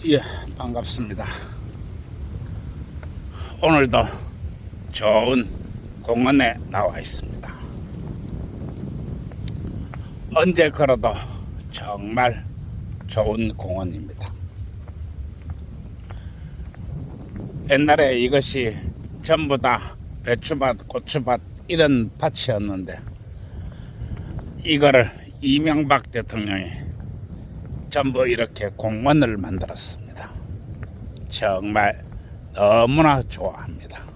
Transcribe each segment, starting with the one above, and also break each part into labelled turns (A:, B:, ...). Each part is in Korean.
A: 예, 반갑습니다. 오늘도 좋은 공원에 나와 있습니다. 언제 걸어도 정말 좋은 공원입니다. 옛날에 이것이 전부 다 배추밭, 고추밭 이런 밭이었는데 이거를 이명박 대통령이 전부 이렇게 공원을 만들었습니다. 정말 너무나 좋아합니다.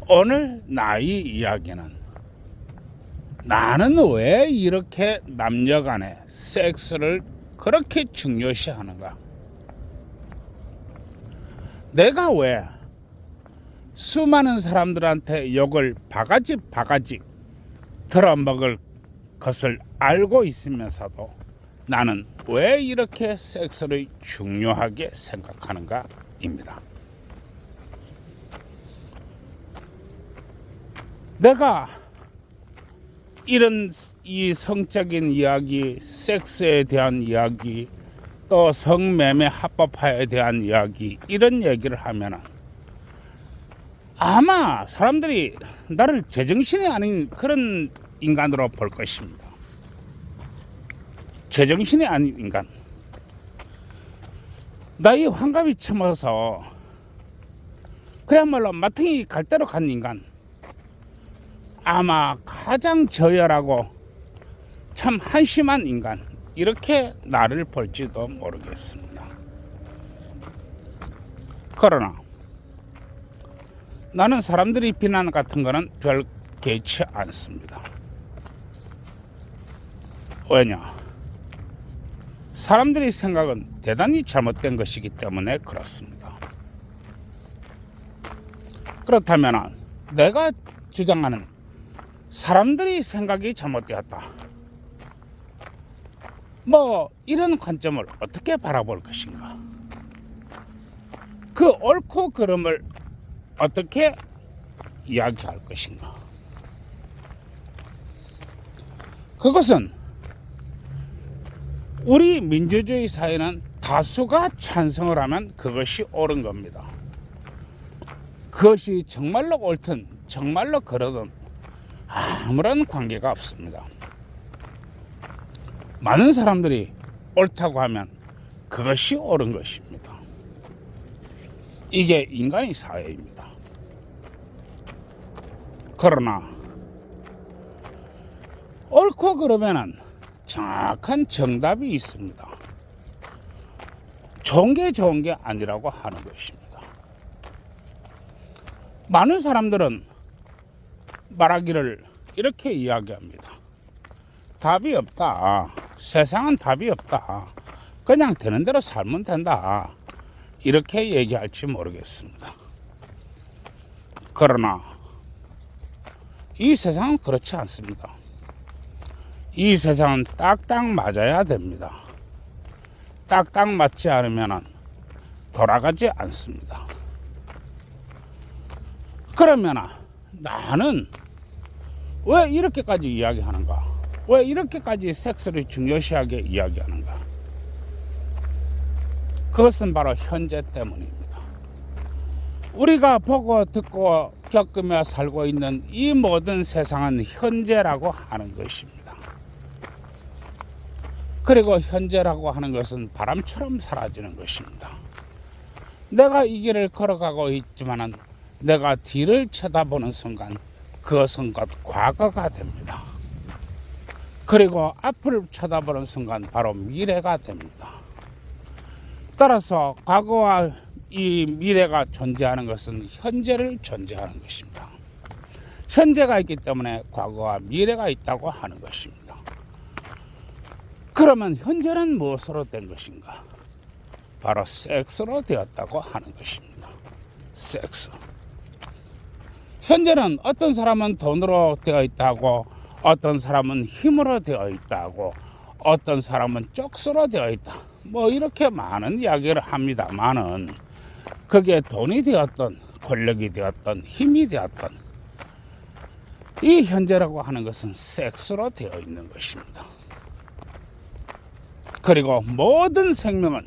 A: 오늘 나의 이야기는 나는 왜 이렇게 남녀 간의 섹스를 그렇게 중요시 하는가? 내가 왜 수많은 사람들한테 욕을 바가지 들어먹을 것을 알고 있으면서도 나는 왜 이렇게 섹스를 중요하게 생각하는가입니다. 내가 이런 이 성적인 이야기, 섹스에 대한 이야기, 또 성매매 합법화에 대한 이야기 이런 얘기를 하면은 아마 사람들이 나를 제정신이 아닌 그런 인간으로 볼 것입니다. 제정신이 아닌 인간. 나이 환갑이 처먹어서 그야말로 마탱이 갈 대로 간 인간. 아마 가장 저열하고 참 한심한 인간. 이렇게 나를 볼지도 모르겠습니다. 그러나 나는 사람들이 비난 같은 거는 별 개의치 않습니다. 왜냐? 사람들이 생각은 대단히 잘못된 것이기 때문에 그렇습니다. 그렇다면 내가 주장하는 사람들이 생각이 잘못되었다. 이런 관점을 어떻게 바라볼 것인가? 그 옳고 그름을 어떻게 이야기할 것인가? 그것은 우리 민주주의 사회는 다수가 찬성을 하면 그것이 옳은 겁니다. 그것이 정말로 옳든 정말로 그러든 아무런 관계가 없습니다. 많은 사람들이 옳다고 하면 그것이 옳은 것입니다. 이게 인간의 사회입니다. 그러나 옳고 그러면은 정확한 정답이 있습니다. 좋은 게 아니라고 하는 것입니다. 많은 사람들은 말하기를 이렇게 이야기합니다. 답이 없다. 세상은 답이 없다. 그냥 되는 대로 살면 된다. 이렇게 얘기할지 모르겠습니다. 그러나 이 세상은 그렇지 않습니다. 이 세상은 딱딱 맞아야 됩니다. 딱딱 맞지 않으면 돌아가지 않습니다. 그러면 나는 왜 이렇게까지 이야기하는가? 왜 이렇게까지 섹스를 중요시하게 이야기하는가? 그것은 바로 현재 때문입니다. 우리가 보고 듣고 겪으며 살고 있는 이 모든 세상은 현재라고 하는 것입니다. 그리고 현재라고 하는 것은 바람처럼 사라지는 것입니다. 내가 이 길을 걸어가고 있지만은 내가 뒤를 쳐다보는 순간 그것은 곧 과거가 됩니다. 그리고 앞을 쳐다보는 순간 바로 미래가 됩니다. 따라서 과거와 이 미래가 존재하는 것은 현재를 존재하는 것입니다. 현재가 있기 때문에 과거와 미래가 있다고 하는 것입니다. 그러면 현재는 무엇으로 된 것인가? 바로 섹스로 되었다고 하는 것입니다. 섹스. 현재는 어떤 사람은 돈으로 되어 있다고, 어떤 사람은 힘으로 되어 있다고, 어떤 사람은 쪽수로 되어 있다. 이렇게 많은 이야기를 합니다만은 그게 돈이 되었던, 권력이 되었던, 힘이 되었던 이 현재라고 하는 것은 섹스로 되어 있는 것입니다. 그리고 모든 생명은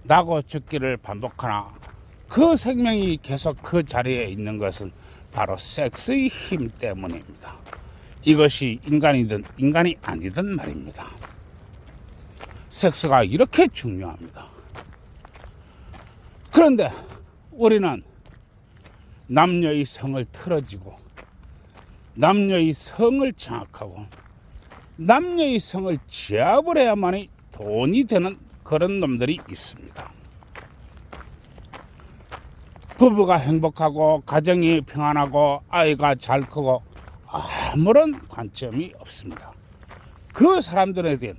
A: 나고 죽기를 반복하나 그 생명이 계속 그 자리에 있는 것은 바로 섹스의 힘 때문입니다. 이것이 인간이든 인간이 아니든 말입니다. 섹스가 이렇게 중요합니다. 그런데 우리는 남녀의 성을 틀어지고 남녀의 성을 장악하고 남녀의 성을 제압을 해야만이 돈이 되는 그런 놈들이 있습니다. 부부가 행복하고 가정이 평안하고 아이가 잘 크고 아무런 관점이 없습니다. 그 사람들에겐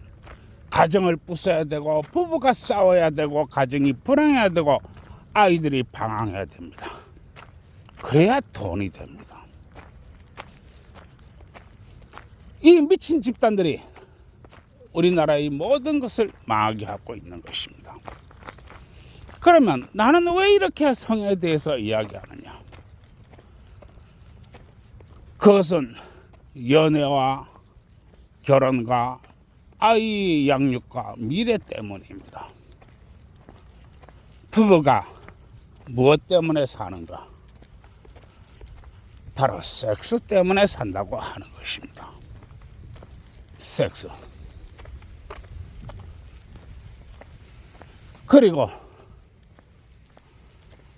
A: 가정을 부숴야 되고 부부가 싸워야 되고 가정이 불행해야 되고 아이들이 방황해야 됩니다. 그래야 돈이 됩니다. 이 미친 집단들이 우리나라의 모든 것을 망하게 하고 있는 것입니다. 그러면 나는 왜 이렇게 성에 대해서 이야기하느냐? 그것은 연애와 결혼과 아이 양육과 미래 때문입니다. 부부가 무엇 때문에 사는가? 바로 섹스 때문에 산다고 하는 것입니다. 섹스. 그리고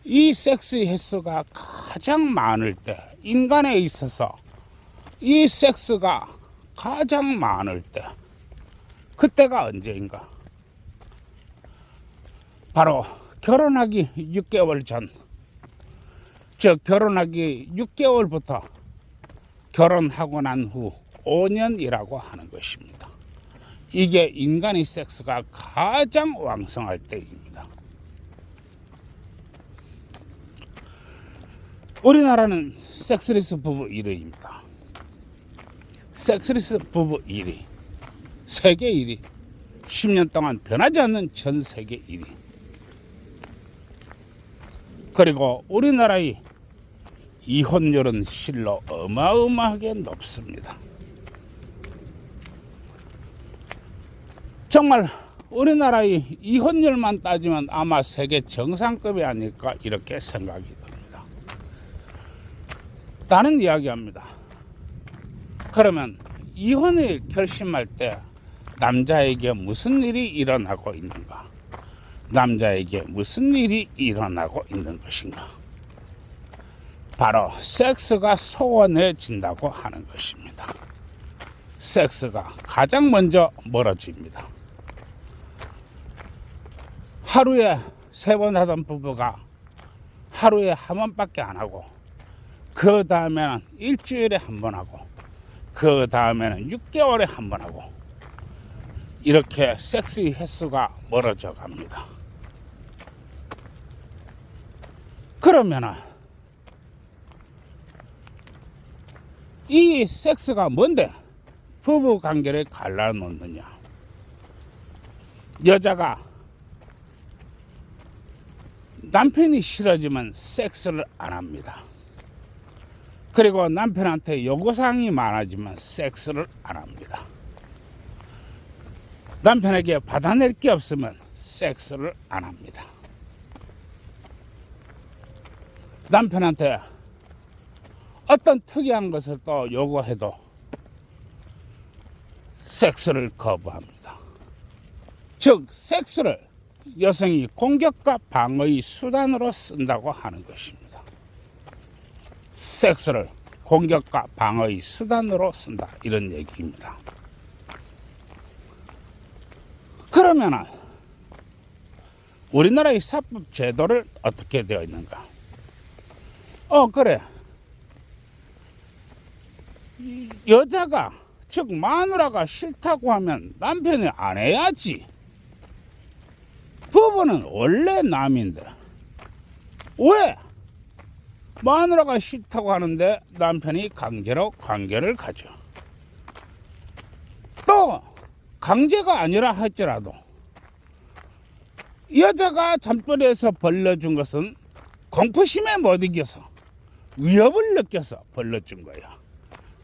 A: 이 섹스의 횟수가 가장 많을 때, 인간에 있어서 이 섹스가 가장 많을 때, 그때가 언제인가? 바로 결혼하기 6개월 전, 즉 결혼하기 6개월부터 결혼하고 난 후 5년이라고 하는 것입니다. 이게 인간의 섹스가 가장 왕성할 때입니다. 우리나라는 섹스리스 부부 1위입니다. 섹스리스 부부 1위, 세계 1위, 10년 동안 변하지 않는 전 세계 1위. 그리고 우리나라의 이혼율은 실로 어마어마하게 높습니다. 정말 우리나라의 이혼율만 따지면 아마 세계 정상급이 아닐까 이렇게 생각이 듭니다. 나는 이야기합니다. 그러면 이혼을 결심할 때 남자에게 무슨 일이 일어나고 있는가? 남자에게 무슨 일이 일어나고 있는 것인가? 바로 섹스가 소원해진다고 하는 것입니다. 섹스가 가장 먼저 멀어집니다. 하루에 3번 하던 부부가 하루에 1번밖에 안 하고 그 다음에는 일주일에 1번 하고 그 다음에는 6개월에 1번 하고 이렇게 섹스의 횟수가 멀어져 갑니다. 그러면은 이 섹스가 뭔데 부부 관계를 갈라놓느냐? 여자가 남편이 싫어지면 섹스를 안 합니다. 그리고 남편한테 요구사항이 많아지면 섹스를 안 합니다. 남편에게 받아낼 게 없으면 섹스를 안 합니다. 남편한테 어떤 특이한 것을 또 요구해도 섹스를 거부합니다. 즉 섹스를 여성이 공격과 방어의 수단으로 쓴다고 하는 것입니다. 섹스를 공격과 방어의 수단으로 쓴다 이런 얘기입니다. 그러면 우리나라의 사법 제도를 어떻게 되어 있는가? 그래. 여자가 즉 마누라가 싫다고 하면 남편이 안 해야지. 부부는 원래 남인데 왜 마누라가 싫다고 하는데 남편이 강제로 관계를 가져? 또 강제가 아니라 할지라도 여자가 잠자리에서 벌려준 것은 공포심에 못 이겨서 위협을 느껴서 벌려준 거야.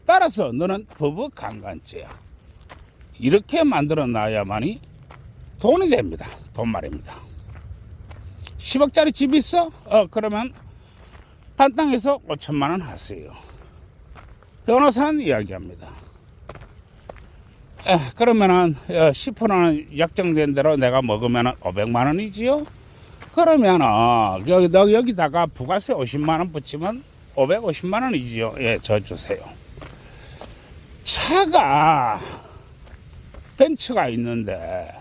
A: 따라서 너는 부부 강간죄야. 이렇게 만들어 놔야만이 돈이 됩니다. 돈 말입니다. 10억짜리 집 있어? 그러면 반땅에서 5천만 원 하세요. 변호사는 이야기합니다. 그러면은 10%는 약정된 대로 내가 먹으면 500만 원이지요. 그러면은 여기다가 부가세 50만 원 붙이면 550만 원이지요. 예, 저 주세요. 차가 벤츠가 있는데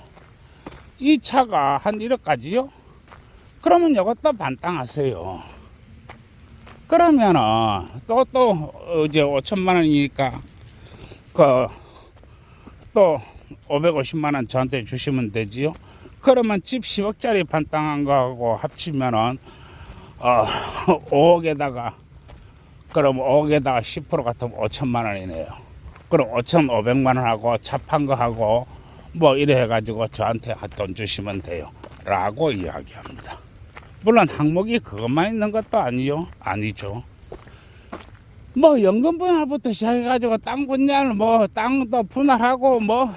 A: 이 차가 한 1억까지요? 그러면 이것도 반땅하세요. 그러면은 또 이제 5천만 원이니까 또 550만 원 저한테 주시면 되지요. 그러면 집 10억짜리 반땅한 거하고 합치면은 5억에다가 그럼 5억에다가 10% 같으면 5천만 원이네요. 그럼 5,500만 원하고 차 판 거하고 뭐 이래 해가지고 저한테 돈 주시면 돼요. 라고 이야기합니다. 물론 항목이 그것만 있는 것도 아니죠. 뭐 연금 분할부터 시작해가지고 땅 분할, 뭐 땅도 분할하고 뭐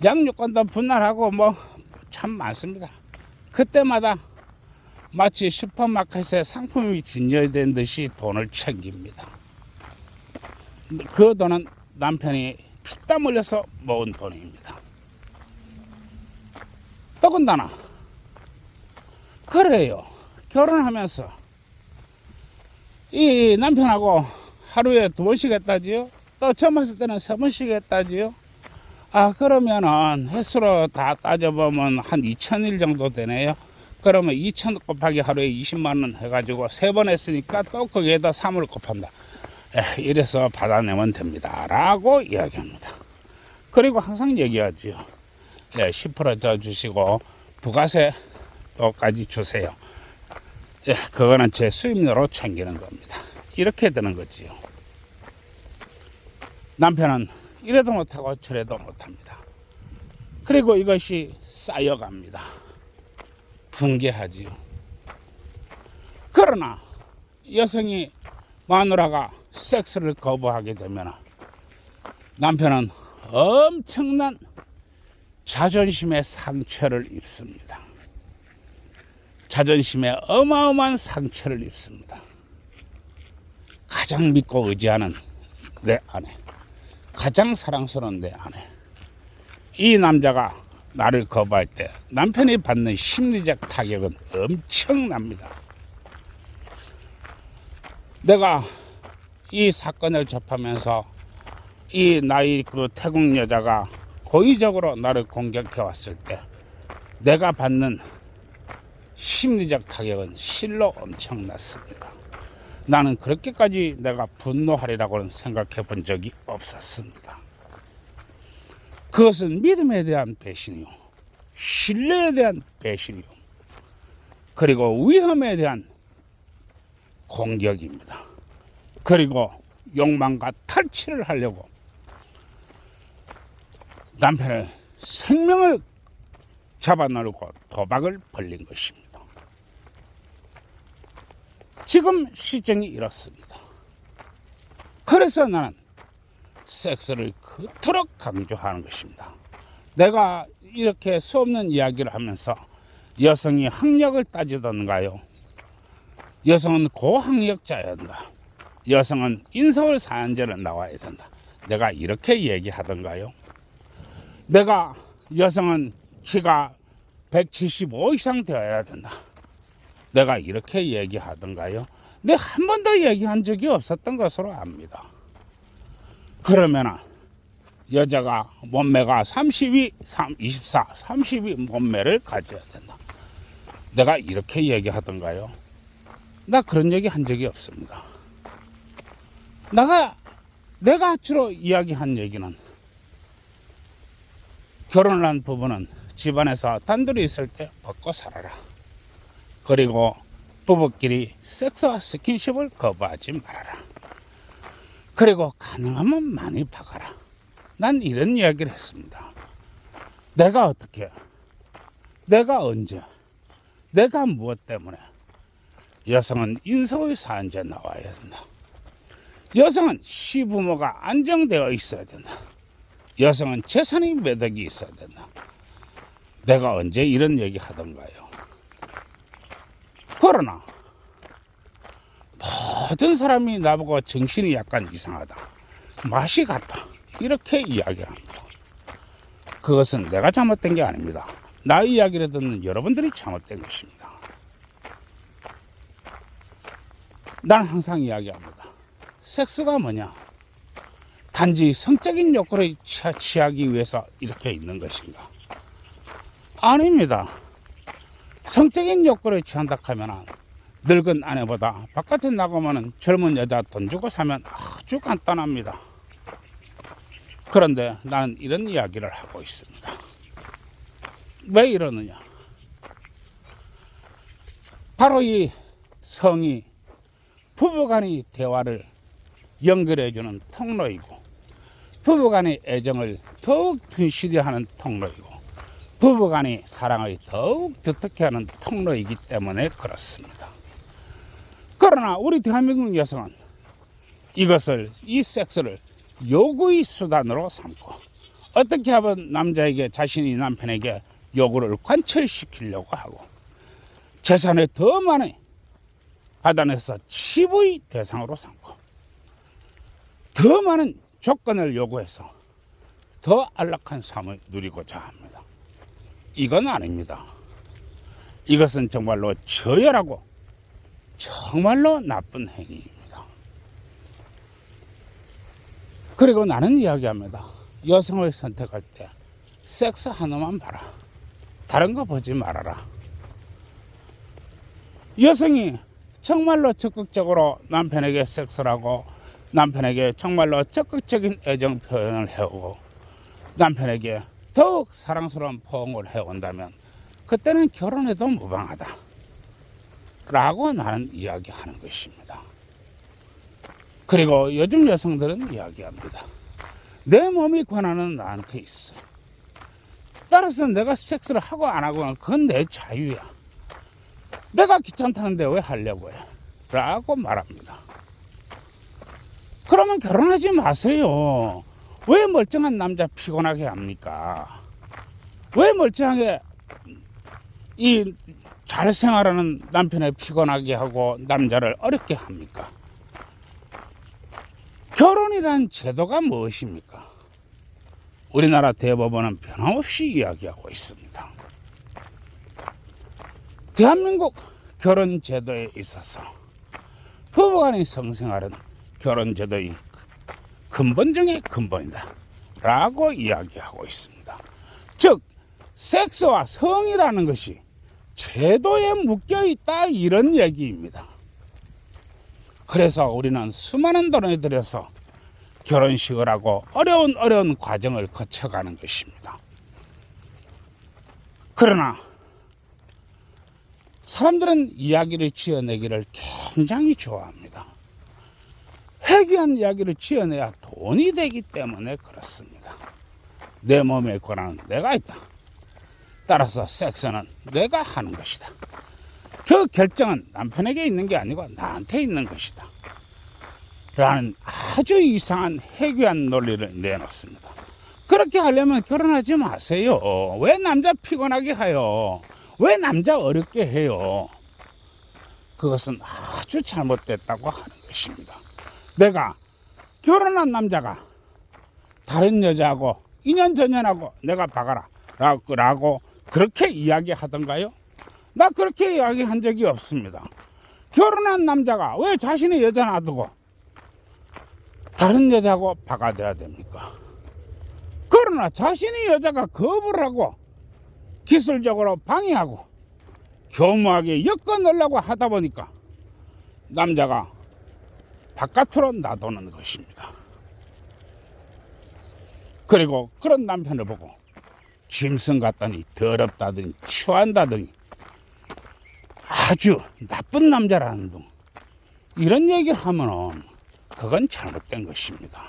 A: 양육권도 분할하고 뭐 참 많습니다. 그때마다 마치 슈퍼마켓에 상품이 진열된 듯이 돈을 챙깁니다. 그 돈은 남편이 피땀 흘려서 모은 돈입니다. 더군다나 그래요. 결혼하면서 이 남편하고 하루에 2번씩 했다지요. 또 젊었을 때는 3번씩 했다지요. 그러면은 횟수로 다 따져보면 한 2,000일 정도 되네요. 그러면 2,000 곱하기 하루에 20만 원 해가지고 3번 했으니까 또 거기에다 3을 곱한다. 이래서 받아내면 됩니다. 라고 이야기합니다. 그리고 항상 얘기하지요. 10% 더 주시고 부가세 또까지 주세요. 그거는 제 수입료로 챙기는 겁니다. 이렇게 되는 거지요. 남편은 이래도 못하고 저래도 못합니다. 그리고 이것이 쌓여갑니다. 붕괴하지요. 그러나 여성이 마누라가 섹스를 거부하게 되면 남편은 엄청난 자존심의 상처를 입습니다. 자존심에 어마어마한 상처를 입습니다. 가장 믿고 의지하는 내 아내, 가장 사랑스러운 내 아내, 이 남자가 나를 거부할 때 남편이 받는 심리적 타격은 엄청납니다. 내가 이 사건을 접하면서 이 나이 그 태국 여자가 고의적으로 나를 공격해 왔을 때 내가 받는 심리적 타격은 실로 엄청났습니다. 나는 그렇게까지 내가 분노하리라고는 생각해 본 적이 없었습니다. 그것은 믿음에 대한 배신이요, 신뢰에 대한 배신이요, 그리고 위험에 대한 공격입니다. 그리고 욕망과 탈취를 하려고 남편의 생명을 잡아놓고 도박을 벌린 것입니다. 지금 시점이 이렇습니다. 그래서 나는 섹스를 그토록 강조하는 것입니다. 내가 이렇게 수없는 이야기를 하면서 여성이 학력을 따지던가요, 여성은 고학력자여야 한다, 여성은 인서울 4년제를 나와야 된다, 내가 이렇게 얘기하던가요? 내가 여성은 키가 175 이상 되어야 된다, 내가 이렇게 얘기하던가요? 내가 한 번도 얘기한 적이 없었던 것으로 압니다. 그러면 여자가 몸매가 32, 24, 32 몸매를 가져야 된다, 내가 이렇게 얘기하던가요? 나 그런 얘기 한 적이 없습니다. 내가 주로 이야기한 얘기는 결혼을 한 부부는 집안에서 단둘이 있을 때 벗고 살아라. 그리고 부부끼리 섹스와 스킨십을 거부하지 말아라. 그리고 가능하면 많이 박아라. 난 이런 이야기를 했습니다. 내가 어떻게, 내가 언제, 내가 무엇 때문에 여성은 인서울 4년제 나와야 된다. 여성은 시부모가 안정되어 있어야 된다. 여성은 재산이 매덕이 있어야 된다. 내가 언제 이런 얘기 하던가요? 그러나 모든 사람이 나보고 정신이 약간 이상하다, 맛이 같다, 이렇게 이야기를 합니다. 그것은 내가 잘못된 게 아닙니다. 나 이야기를 듣는 여러분들이 잘못된 것입니다. 난 항상 이야기합니다. 섹스가 뭐냐? 단지 성적인 욕구를 취하기 위해서 이렇게 있는 것인가? 아닙니다. 성적인 욕구를 취한다 하면 늙은 아내보다 바깥에 나가면 젊은 여자 돈 주고 사면 아주 간단합니다. 그런데 나는 이런 이야기를 하고 있습니다. 왜 이러느냐? 바로 이 성이 부부간의 대화를 연결해주는 통로이고, 부부간의 애정을 더욱 튼실히 하는 통로이고, 부부간의 사랑을 더욱 두텁게 하는 통로이기 때문에 그렇습니다. 그러나 우리 대한민국 여성은 이 섹스를 요구의 수단으로 삼고, 어떻게 하면 남자에게, 자신이 남편에게 요구를 관철시키려고 하고, 재산을 더 많이 받아내서 치부의 대상으로 삼고, 더 많은 조건을 요구해서 더 안락한 삶을 누리고자 합니다. 이건 아닙니다. 이것은 정말로 저열하고 정말로 나쁜 행위입니다. 그리고 나는 이야기합니다. 여성을 선택할 때 섹스 하나만 봐라. 다른 거 보지 말아라. 여성이 정말로 적극적으로 남편에게 섹스를 하고, 남편에게 정말로 적극적인 애정 표현을 해오고, 남편에게 더욱 사랑스러운 포옹을 해온다면 그때는 결혼해도 무방하다 라고 나는 이야기하는 것입니다. 그리고 요즘 여성들은 이야기합니다. 내 몸이 권한은 나한테 있어. 따라서 내가 섹스를 하고 안 하고는 그건 내 자유야. 내가 귀찮다는데 왜 하려고 해? 라고 말합니다. 그러면 결혼하지 마세요. 왜 멀쩡한 남자 피곤하게 합니까? 왜 멀쩡하게 이 잘 생활하는 남편을 피곤하게 하고 남자를 어렵게 합니까? 결혼이란 제도가 무엇입니까? 우리나라 대법원은 변함없이 이야기하고 있습니다. 대한민국 결혼 제도에 있어서 부부간의 성생활은 결혼 제도의 근본 중의 근본이다 라고 이야기하고 있습니다. 즉 섹스와 성이라는 것이 제도에 묶여있다, 이런 얘기입니다. 그래서 우리는 수많은 돈을 들여서 결혼식을 하고 어려운 과정을 거쳐가는 것입니다. 그러나 사람들은 이야기를 지어내기를 굉장히 좋아합니다. 해괴한 이야기를 지어내야 돈이 되기 때문에 그렇습니다. 내 몸의 권한은 내가 있다. 따라서 섹스는 내가 하는 것이다. 그 결정은 남편에게 있는 게 아니고 나한테 있는 것이다 라는 아주 이상한 해괴한 논리를 내놓습니다. 그렇게 하려면 결혼하지 마세요. 왜 남자 피곤하게 해요? 왜 남자 어렵게 해요? 그것은 아주 잘못됐다고 하는 것입니다. 내가 결혼한 남자가 다른 여자하고 인연전연하고 내가 박아라 라고 그렇게 이야기하던가요? 나 그렇게 이야기한 적이 없습니다. 결혼한 남자가 왜 자신의 여자 놔두고 다른 여자하고 박아대야 됩니까? 그러나 자신의 여자가 거부를 하고 기술적으로 방해하고 교묘하게 엮어넣으려고 하다 보니까 남자가 바깥으로 놔두는 것입니다. 그리고 그런 남편을 보고 짐승 같다니, 더럽다더니, 추한다더니, 아주 나쁜 남자라는 등 이런 얘기를 하면은 그건 잘못된 것입니다.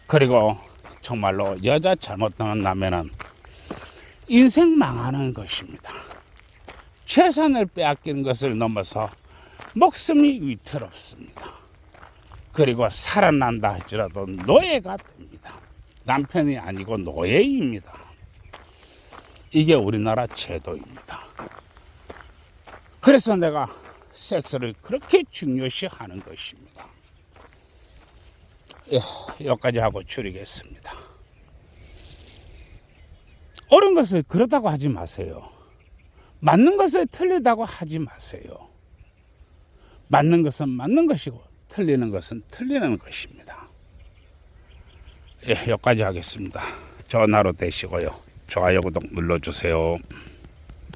A: 그리고 정말로 여자 잘못당하면 인생 망하는 것입니다. 재산을 빼앗기는 것을 넘어서 목숨이 위태롭습니다. 그리고 살아난다 할지라도 노예가 됩니다. 남편이 아니고 노예입니다. 이게 우리나라 제도입니다. 그래서 내가 섹스를 그렇게 중요시 하는 것입니다. 여기까지 하고 줄이겠습니다. 옳은 것을 그러다고 하지 마세요. 맞는 것을 틀리다고 하지 마세요. 맞는 것은 맞는 것이고 틀리는 것은 틀리는 것입니다. 여기까지 하겠습니다. 전화로 되시고요. 좋아요, 구독 눌러주세요.